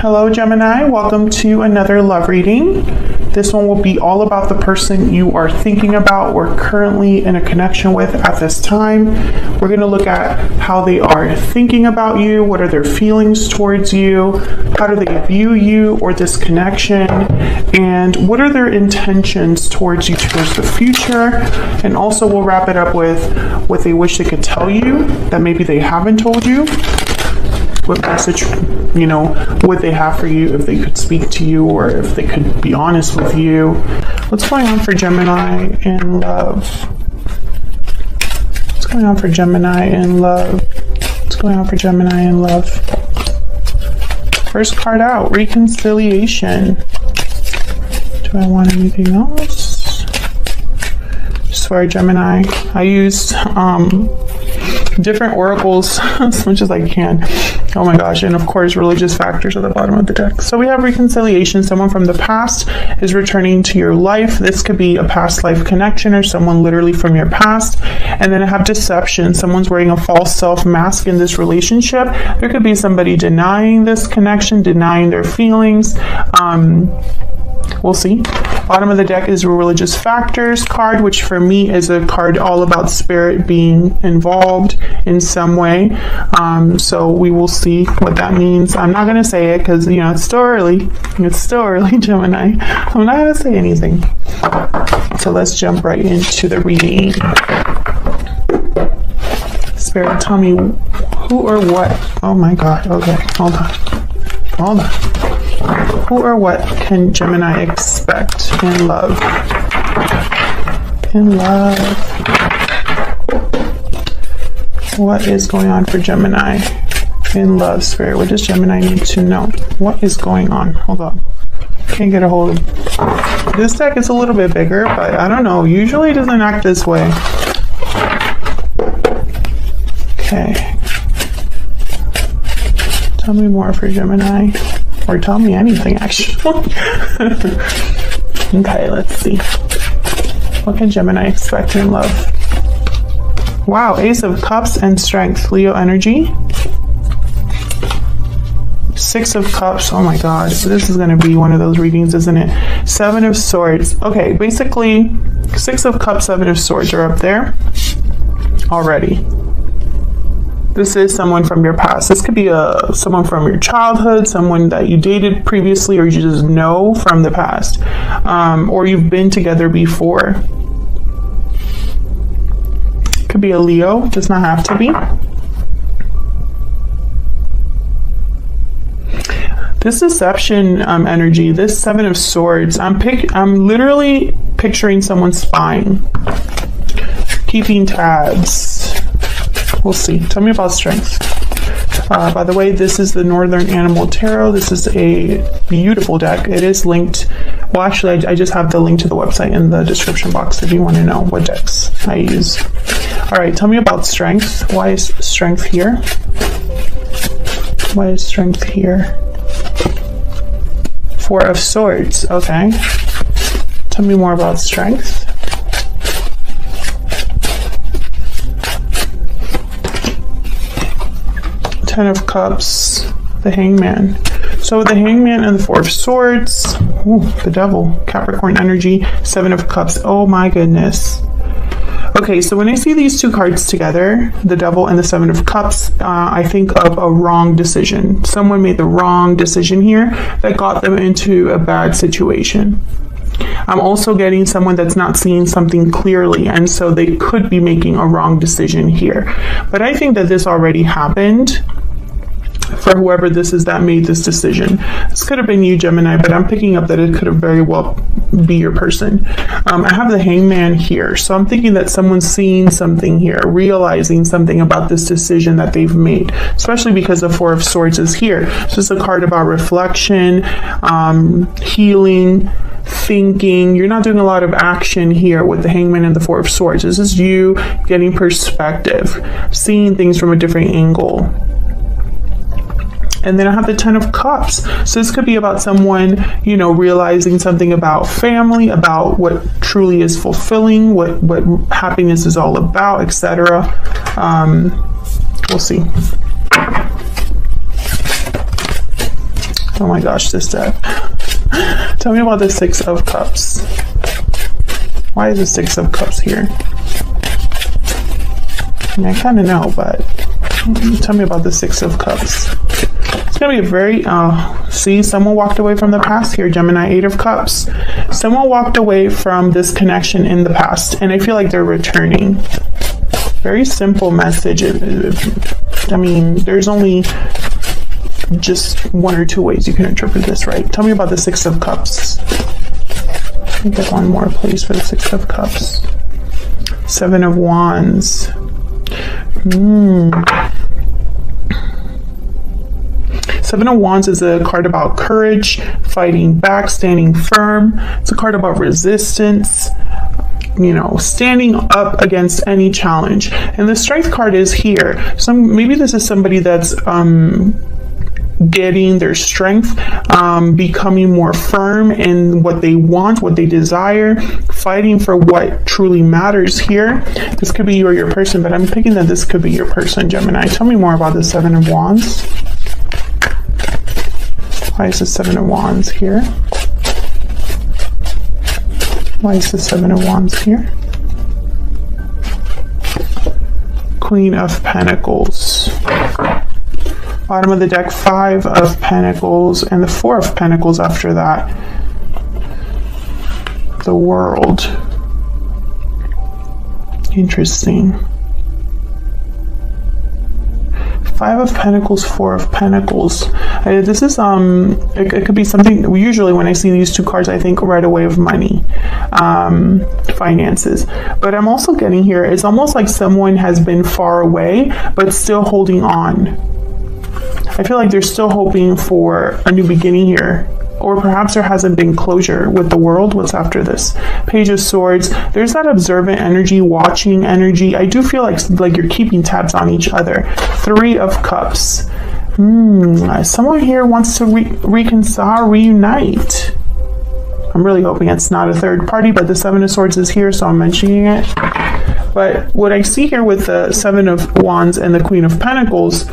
Hello Gemini, welcome to another love reading. This one will be all about the person you are thinking about or currently in a connection with at this time. We're going to look at how they are thinking about you, what are their feelings towards you, how do they view you or this connection, and what are their intentions towards you towards the future. And also we'll wrap it up with what they wish they could tell you that maybe they haven't told you. What message, would they have for you if they could speak to you or if they could be honest with you? What's going on for Gemini in love? What's going on for Gemini in love? What's going on for Gemini in love? First card out, reconciliation. Do I want anything else? I swear, Gemini, I use different oracles as much as I can. Oh my gosh, and of course religious factors at the bottom of the deck. So we have reconciliation. Someone from the past is returning to your life. This could be a past life connection or someone literally from your past. And then I have deception. Someone's wearing a false self mask in this relationship. There could be somebody denying this connection, denying their feelings. We'll see. Bottom of the deck is religious factors card, which for me is a card all about spirit being involved in some way. So we will see what that means. I'm not going to say it because, it's still early. It's still early, Gemini. I'm not going to say anything. So let's jump right into the reading. Spirit, tell me who or what. Oh my God. Okay, hold on. Who or what can Gemini expect in love? In love. What is going on for Gemini in love, Spirit? What does Gemini need to know? What is going on? Hold on. Can't get a hold of this deck. Is a little bit bigger, but I don't know. Usually it doesn't act this way. Okay. Tell me more for Gemini. Or tell me anything, actually. Okay, let's see. What can Gemini expect in love? Wow, Ace of Cups and Strength. Leo energy. Six of Cups. Oh my God. This is going to be one of those readings, isn't it? Seven of Swords. Okay, basically, Six of Cups, Seven of Swords are up there already. This is someone from your past. This could be someone from your childhood, someone that you dated previously or you just know from the past, or you've been together before. Could be a Leo, does not have to be. This deception energy, this Seven of Swords, I'm literally picturing someone spying, keeping tabs. We'll see. Tell me about strength. By the way, this is the Northern Animal Tarot. This is a beautiful deck. It is linked. Well, actually, I just have the link to the website in the description box if you want to know what decks I use. All right, tell me about strength. Why is strength here? Why is strength here? Four of Swords. Okay. Tell me more about strength. Ten of Cups, the Hangman. So the Hangman and the Four of Swords. Ooh, the Devil, Capricorn energy, Seven of Cups. Oh my goodness. Okay, so when I see these two cards together, the Devil and the Seven of Cups, I think of a wrong decision. Someone made the wrong decision here that got them into a bad situation. I'm also getting someone that's not seeing something clearly, and so they could be making a wrong decision here. But I think that this already happened for whoever this is that made this decision. This could have been you, Gemini, but I'm picking up that it could have very well be your person. I have the Hangman here, so I'm thinking that someone's seeing something here, realizing something about this decision that they've made, especially because the Four of Swords is here. This is a card about reflection, healing, thinking. You're not doing a lot of action here with the Hangman and the Four of Swords. This is you getting perspective, seeing things from a different angle. And then I have the Ten of Cups. So this could be about someone, realizing something about family, about what truly is fulfilling, what happiness is all about, etc. We'll see. Oh my gosh, this deck. Tell me about the Six of Cups. Why is the Six of Cups here? I mean, I kind of know, but tell me about the Six of Cups. It's going to be a very, see, someone walked away from the past here, Gemini, Eight of Cups. Someone walked away from this connection in the past, and I feel like they're returning. Very simple message. I mean, there's only just one or two ways you can interpret this, right? Tell me about the Six of Cups. Let me get one more, please, for the Six of Cups. Seven of Wands. Seven of Wands is a card about courage, fighting back, standing firm. It's a card about resistance, you know, standing up against any challenge. And the Strength card is here. Maybe this is somebody that's getting their strength, becoming more firm in what they want, what they desire, fighting for what truly matters here. This could be you or your person, but I'm thinking that this could be your person, Gemini. Tell me more about the Seven of Wands. Why is the Seven of Wands here? Why is the Seven of Wands here? Queen of Pentacles. Bottom of the deck, Five of Pentacles, and the Four of Pentacles after that. The World. Interesting. Five of Pentacles, Four of Pentacles. This is it could be something. Usually when I see these two cards, I think right away of money, finances. But I'm also getting here, it's almost like someone has been far away but still holding on. I feel like they're still hoping for a new beginning here. Or perhaps there hasn't been closure with the World. What's after this? Page of Swords. There's that observant energy, watching energy. I do feel like you're keeping tabs on each other. Three of Cups. Someone here wants to reconcile, reunite. I'm really hoping it's not a third party, but the Seven of Swords is here, so I'm mentioning it. But what I see here with the Seven of Wands and the Queen of Pentacles,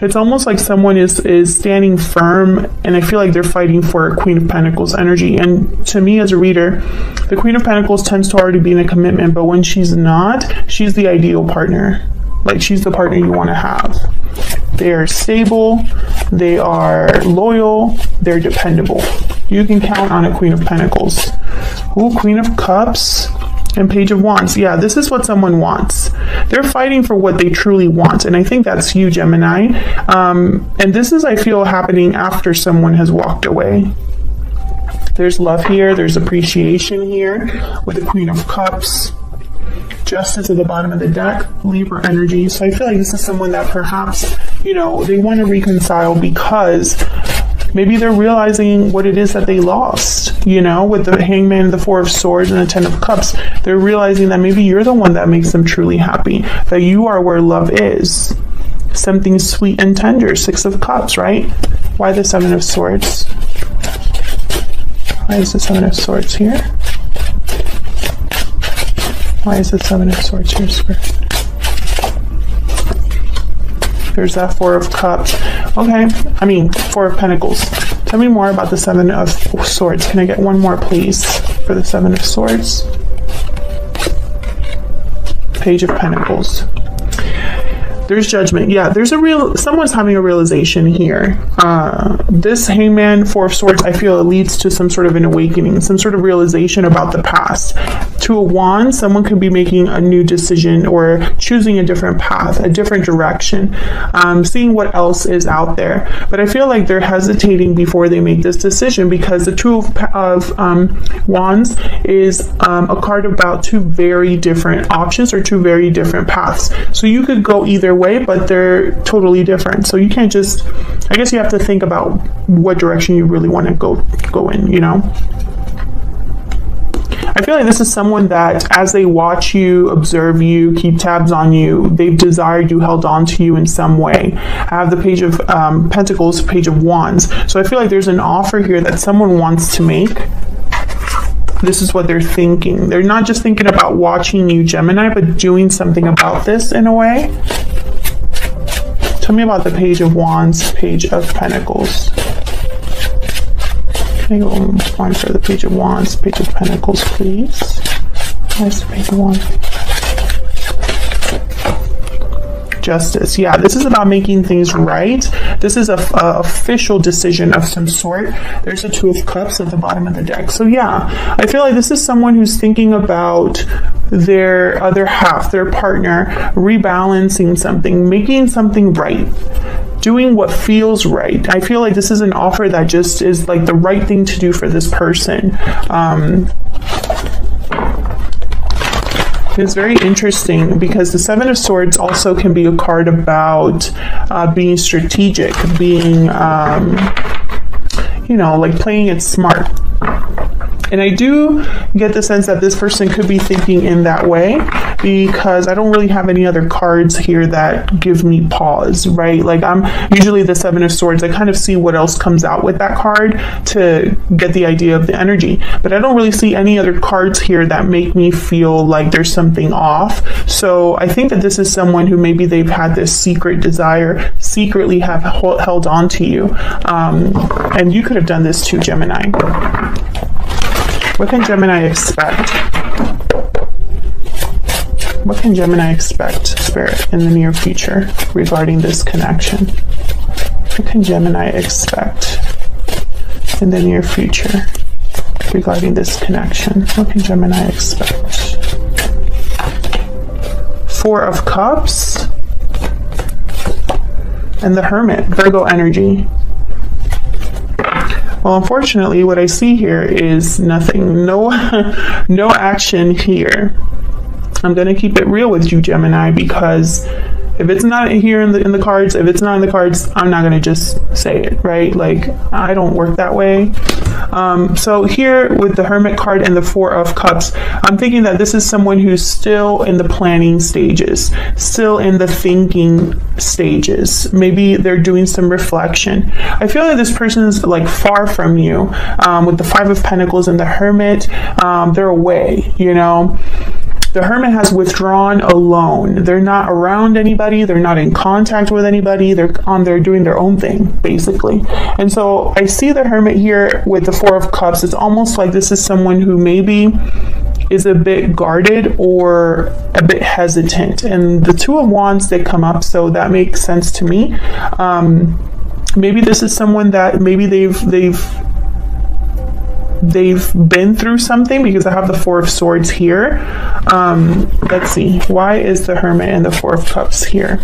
it's almost like someone is standing firm, and I feel like they're fighting for Queen of Pentacles energy. And to me as a reader, the Queen of Pentacles tends to already be in a commitment, but when she's not, she's the ideal partner. Like, she's the partner you want to have. They are stable, they are loyal, they're dependable. You can count on a Queen of Pentacles. Ooh, Queen of Cups and Page of Wands. Yeah, this is what someone wants. They're fighting for what they truly want, and I think that's you, Gemini. And this is, I feel, happening after someone has walked away. There's love here, there's appreciation here with the Queen of Cups. Justice at the bottom of the deck, Libra energy. So I feel like this is someone that perhaps, you know, they want to reconcile because maybe they're realizing what it is that they lost, you know, with the Hangman, the Four of Swords, and the Ten of Cups. They're realizing that maybe you're the one that makes them truly happy, that you are where love is. Something sweet and tender. Six of Cups, right? Why the Seven of Swords? Why is the Seven of Swords here? Why is the Seven of Swords here, Spirit? There's that Four of Cups. Okay, I mean, Four of Pentacles. Tell me more about the Seven of Swords. Can I get one more, please, for the Seven of Swords? Page of Pentacles. There's judgment. Yeah, there's someone's having a realization here. This Hangman, Four of Swords, I feel it leads to some sort of an awakening, some sort of realization about the past. Two of Wands, someone could be making a new decision or choosing a different path, a different direction, seeing what else is out there. But I feel like they're hesitating before they make this decision because the Two of Wands is a card about two very different options or two very different paths. So you could go either way, but they're totally different. So you can't just, I guess you have to think about what direction you really want to go in, you know? I feel like this is someone that as they watch you, observe you, keep tabs on you, they've desired you, held on to you in some way. I have the Page of Pentacles, Page of Wands. So I feel like there's an offer here that someone wants to make. This is what they're thinking. They're not just thinking about watching you, Gemini, but doing something about this in a way. Tell me about the Page of Wands, Page of Pentacles. Can I go one for the Page of Wands, Page of Pentacles, please? Where's the Page of Wands? Justice. Yeah, this is about making things right. This is a official decision of some sort. There's a Two of Cups at the bottom of the deck. So yeah, I feel like this is someone who's thinking about their other half, their partner, rebalancing something, making something right, doing what feels right. I feel like this is an offer that just is like the right thing to do for this person. It's very interesting because the Seven of Swords also can be a card about being strategic, being, you know, like playing it smart. And I do get the sense that this person could be thinking in that way, because I don't really have any other cards here that give me pause, right? Like I'm usually the Seven of Swords. I kind of see what else comes out with that card to get the idea of the energy. But I don't really see any other cards here that make me feel like there's something off. So I think that this is someone who maybe they've had this secret desire, secretly have held on to you. And you could have done this too, Gemini. What can Gemini expect? What can Gemini expect, Spirit, in the near future regarding this connection? What can Gemini expect in the near future regarding this connection? What can Gemini expect? Four of Cups and the Hermit, Virgo energy. Well, unfortunately, what I see here is nothing. No action here. I'm going to keep it real with you, Gemini, because if it's not here in the cards, if it's not in the cards, I'm not going to just say it, right? Like, I don't work that way. So here with the Hermit card and the Four of Cups, I'm thinking that this is someone who's still in the planning stages, still in the thinking stages. Maybe they're doing some reflection. I feel that this person is like far from you. With the Five of Pentacles and the Hermit, they're away, you know. The Hermit has withdrawn alone. They're not around anybody. They're not in contact with anybody. They're doing their own thing, basically. And so I see the Hermit here with the Four of Cups. It's almost like this is someone who maybe is a bit guarded or a bit hesitant. And the Two of Wands, they come up, so that makes sense to me. Maybe this is someone that maybe they've been through something, because I have the Four of Swords here. Let's see, why is the Hermit and the Four of Cups here?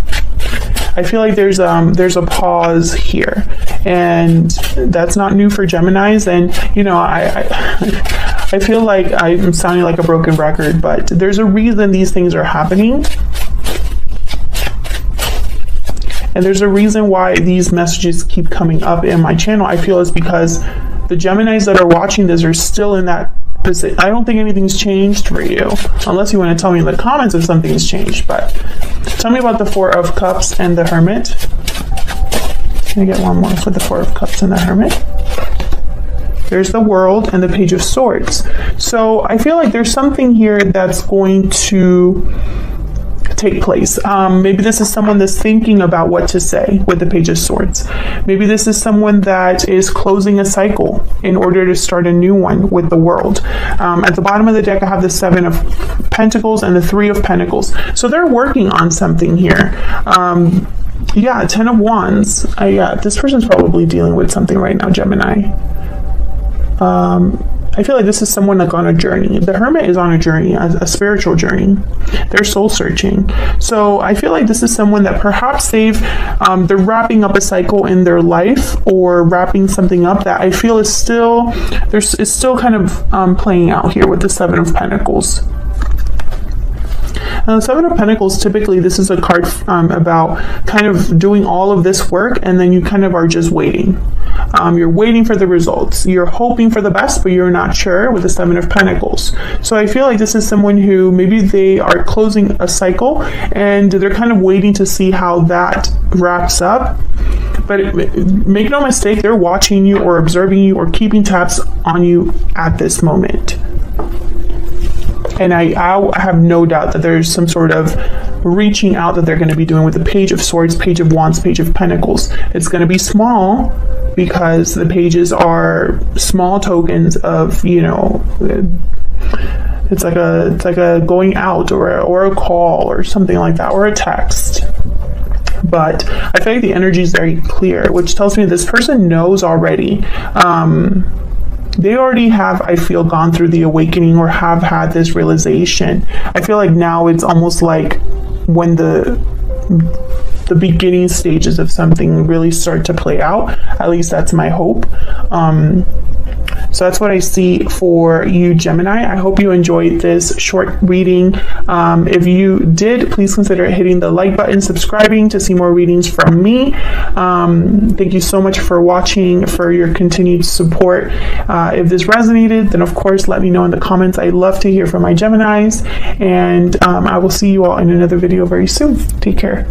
I feel like there's a pause here, and that's not new for Geminis. And you know, I feel like I'm sounding like a broken record, but there's a reason these things are happening. And there's a reason why these messages keep coming up in my channel. I feel it's because the Geminis that are watching this are still in that position. I don't think anything's changed for you, unless you want to tell me in the comments if something's changed. But tell me about the Four of Cups and the Hermit. Can I get one more for the Four of Cups and the Hermit? There's the World and the Page of Swords. So I feel like there's something here that's going to take place. Maybe this is someone that's thinking about what to say with the Page of Swords. Maybe this is someone that is closing a cycle in order to start a new one with the World. At the bottom of the deck, I have the Seven of Pentacles and the Three of Pentacles. So they're working on something here. Yeah, Ten of Wands. Yeah, this person's probably dealing with something right now, Gemini. I feel like this is someone like on a journey. The Hermit is on a journey, a spiritual journey. They're soul searching. So I feel like this is someone that perhaps they're wrapping up a cycle in their life, or wrapping something up that I feel is still, it's still kind of playing out here with the Seven of Pentacles. Now, the Seven of Pentacles, typically this is a card about kind of doing all of this work, and then you kind of are just waiting. You're waiting for the results. You're hoping for the best, but you're not sure with the Seven of Pentacles. So I feel like this is someone who maybe they are closing a cycle, and they're kind of waiting to see how that wraps up. But make no mistake, they're watching you or observing you or keeping tabs on you at this moment. And I have no doubt that there's some sort of reaching out that they're going to be doing with the Page of Swords, Page of Wands, Page of Pentacles. It's going to be small, because the pages are small tokens of, you know, it's like a going out or a call or something like that, or a text. But I feel like the energy is very clear, which tells me this person knows already. They already have, I feel, gone through the awakening or have had this realization. I feel like now it's almost like when the beginning stages of something really start to play out. At least that's my hope. So that's what I see for you, Gemini. I hope you enjoyed this short reading. If you did, please consider hitting the like button, subscribing to see more readings from me. Thank you so much for watching, for your continued support. If this resonated, then of course, let me know in the comments. I love to hear from my Geminis, and I will see you all in another video very soon. Take care.